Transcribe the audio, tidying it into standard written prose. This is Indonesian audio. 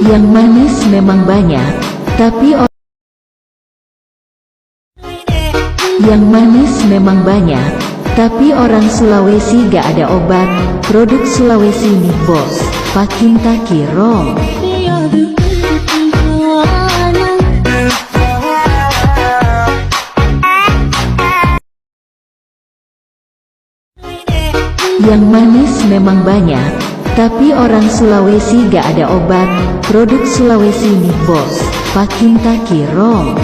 Yang manis memang banyak, tapi Yang manis memang banyak, tapi orang Sulawesi gak ada obat. Produk Sulawesi nih bos, Pakintaki Rom. Yang manis memang banyak, tapi orang Sulawesi gak ada obat. Produk Sulawesi nih bos, Pakintaki Rom.